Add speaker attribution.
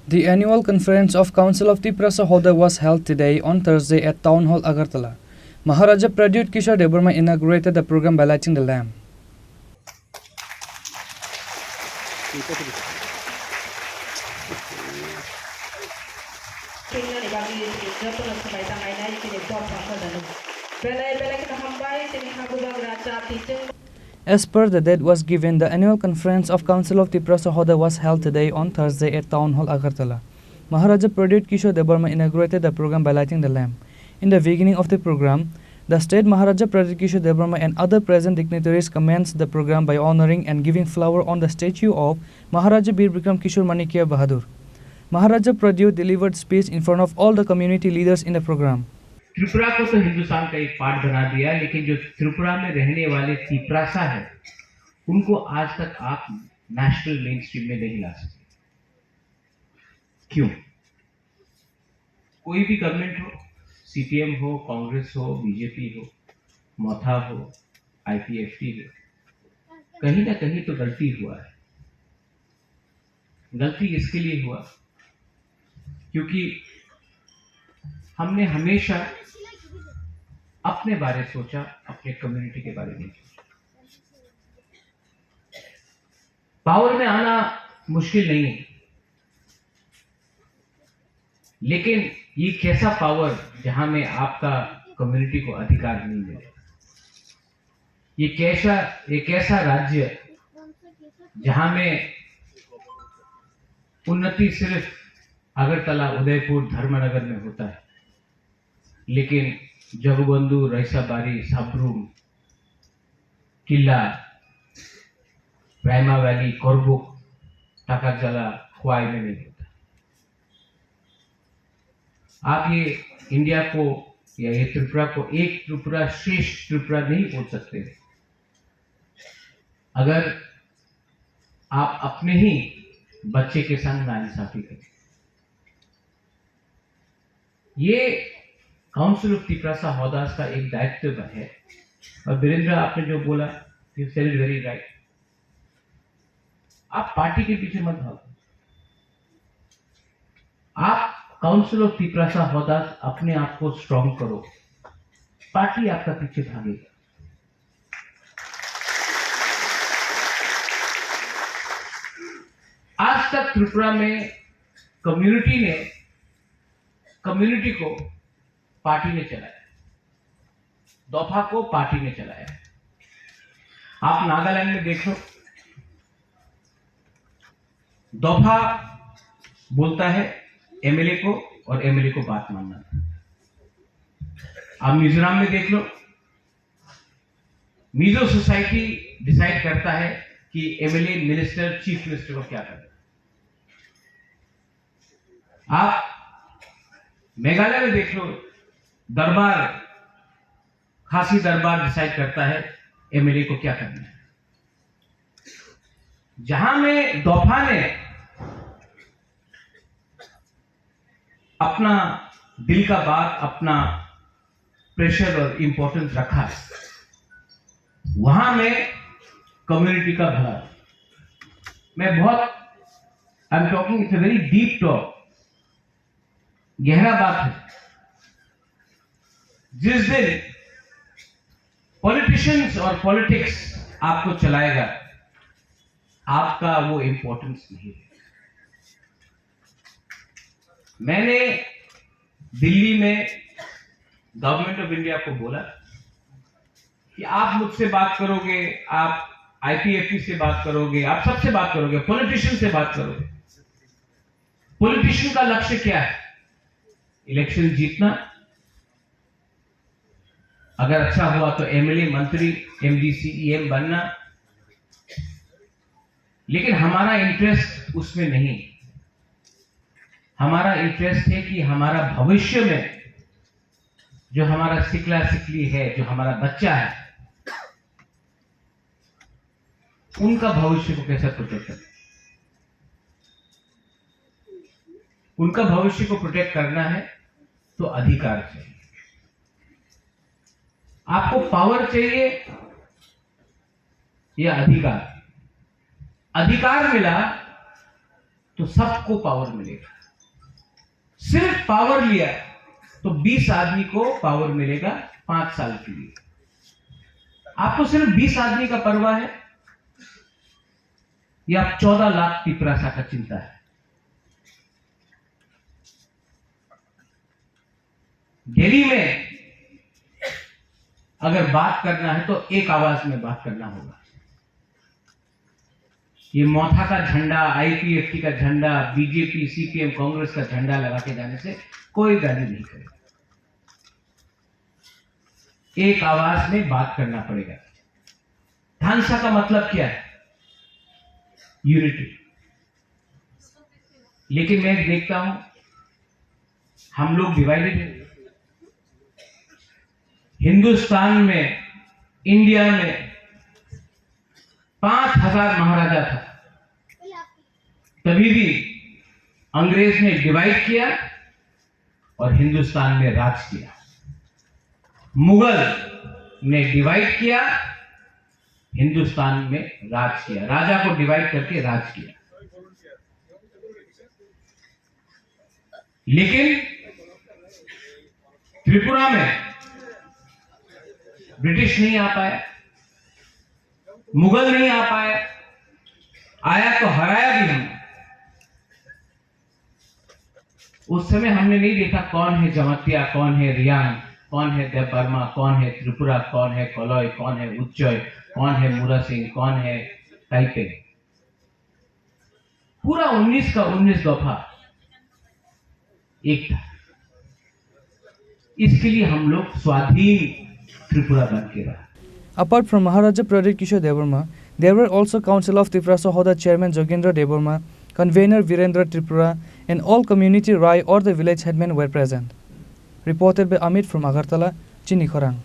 Speaker 1: The annual conference of Council of Tripura Sahoda was held today on Thursday at Town Hall, Agartala. Maharaja Pradyut Kishore Devarma inaugurated the program by lighting the lamp. As per the date was given, the annual conference of Council of Tripura Sahoda was held today on Thursday at Town Hall, Agartala. Maharaja Pradyut Kishore Devarma inaugurated the program by lighting the lamp. In the beginning of the program, the state Maharaja Pradyut Kishore Devarma and other present dignitaries commenced the program by honoring and giving flower on the statue of Maharaja Bir Bikram Kishore Manikya Bahadur. Maharaja Pradyut delivered speech in front of all the community leaders in the program.
Speaker 2: Tripura को तो हिंदुस्तान का एक part बना दिया, लेकिन जो त्रिपुरा में रहने वाले तिपरासा है उनको आज तक आप नेशनल मेन स्ट्रीम में नहीं ला सके। क्यों? कोई भी गवर्नमेंट हो, सीपीएम हो, कांग्रेस हो, बीजेपी हो, मोथा हो, आईपीएफटी हो, कहीं ना कहीं तो गलती हुआ है। गलती इसके लिए हुआ क्योंकि हमने हमेशा अपने बारे सोचा, अपने कम्युनिटी के बारे में सोचा। पावर में आना मुश्किल नहीं है, लेकिन ये कैसा पावर जहां में आपका कम्युनिटी को अधिकार नहीं मिले। ये कैसा राज्य जहां में उन्नति सिर्फ अगरतला, उदयपुर, धर्मनगर में होता है, लेकिन जगबंधु, रईसाबारी, साब्रूम, किला, प्राइमा वैली, कोरबुक, टाकाजला, खुआई में नहीं होता। आप ये इंडिया को या ये त्रिपुरा को एक त्रिपुरा श्रेष्ठ त्रिपुरा नहीं बोल सकते अगर आप अपने ही बच्चे के संग नाइंसाफी करें। ये काउंसिल ऑफ त्रिपुरा साहोदास का एक दायित्व है। और वीरेंद्र, आपने जो बोला, you said it very right. आप पार्टी के पीछे मत भागो, आप काउंसिल ऑफ त्रिपुरा साहोदास अपने आप को स्ट्रॉन्ग करो, पार्टी आपका पीछे भागेगा। आज तक त्रिपुरा में कम्युनिटी को पार्टी ने चलाया, दोफा को पार्टी ने चलाया। आप नागालैंड में देख लो, दोफा बोलता है एमएलए को और एमएलए को बात मानना। आप मिजोरम में देख लो, मिजो सोसाइटी डिसाइड करता है कि एमएलए मिनिस्टर, चीफ मिनिस्टर को क्या करना। आप मेघालय में देख लो, दरबार, खासी दरबार डिसाइड करता है एमएलए को क्या करना है। जहां में दोफा ने अपना दिल का बात, अपना प्रेशर और इंपॉर्टेंस रखा है, वहां में कम्युनिटी का भला। मैं बहुत, I am talking, it's a very deep talk, गहरा बात है। जिस दिन पॉलिटिशियंस और पॉलिटिक्स आपको चलाएगा, आपका वो इंपॉर्टेंस नहीं है। मैंने दिल्ली में गवर्नमेंट ऑफ इंडिया को बोला कि आप मुझसे बात करोगे, आप आईपीएफटी से बात करोगे, आप सबसे बात करोगे, पॉलिटिशियन से बात करोगे। पॉलिटिशियन का लक्ष्य क्या है? इलेक्शन जीतना, अगर अच्छा हुआ तो एमएलए, मंत्री, एमडीसी, ईएम बनना। लेकिन हमारा इंटरेस्ट उसमें नहीं। हमारा इंटरेस्ट है कि हमारा भविष्य में जो हमारा सिकला सिकली है, जो हमारा बच्चा है, उनका भविष्य को कैसे प्रोटेक्ट करें। उनका भविष्य को प्रोटेक्ट करना है तो अधिकार चाहिए। आपको पावर चाहिए या अधिकार? अधिकार मिला तो सबको पावर मिलेगा। सिर्फ पावर लिया तो 20 आदमी को पावर मिलेगा 5 साल के लिए। आपको सिर्फ 20 आदमी का परवाह है या 14 लाख तिपरासा का चिंता है? दिल्ली में अगर बात करना है तो एक आवाज में बात करना होगा। ये मौथा का झंडा, आईपीएफटी का झंडा, बीजेपी, सीपीएम, कांग्रेस का झंडा लगा के जाने से कोई वैल्यू नहीं करेगा। एक आवाज में बात करना पड़ेगा। ढांसा का मतलब क्या है? यूनिटी। लेकिन मैं देखता हूं हम लोग डिवाइडेड हैं। हिंदुस्तान में, इंडिया में 5000 महाराजा था, तभी भी अंग्रेज ने डिवाइड किया और हिंदुस्तान में राज किया। मुगल ने डिवाइड किया, हिंदुस्तान में राज किया। राजा को डिवाइड करके राज किया। लेकिन त्रिपुरा में ब्रिटिश नहीं आ पाया, मुगल नहीं आ पाया, आया तो हराया भी हमने। उस समय हमने नहीं देखा कौन है जमतिया, कौन है रियांग, कौन है देवबर्मा, कौन है त्रिपुरा, कौन है कोलोई, कौन है उच्चय, कौन है मुरा सिंह, कौन है ताइपे। पूरा 19 का 19 दफा एक था। इसके लिए हम लोग स्वाधीन त्रिपुरा बन के रहा।
Speaker 1: Apart from Maharaja Pradeep Kishore Devarma, there were also Council of Tripura Sahoda Chairman Jogendra Devarma, Convener Virendra Tripura, and all community Rai or the village headmen were present. Reported by Amit from Agartala, Chini Khorang.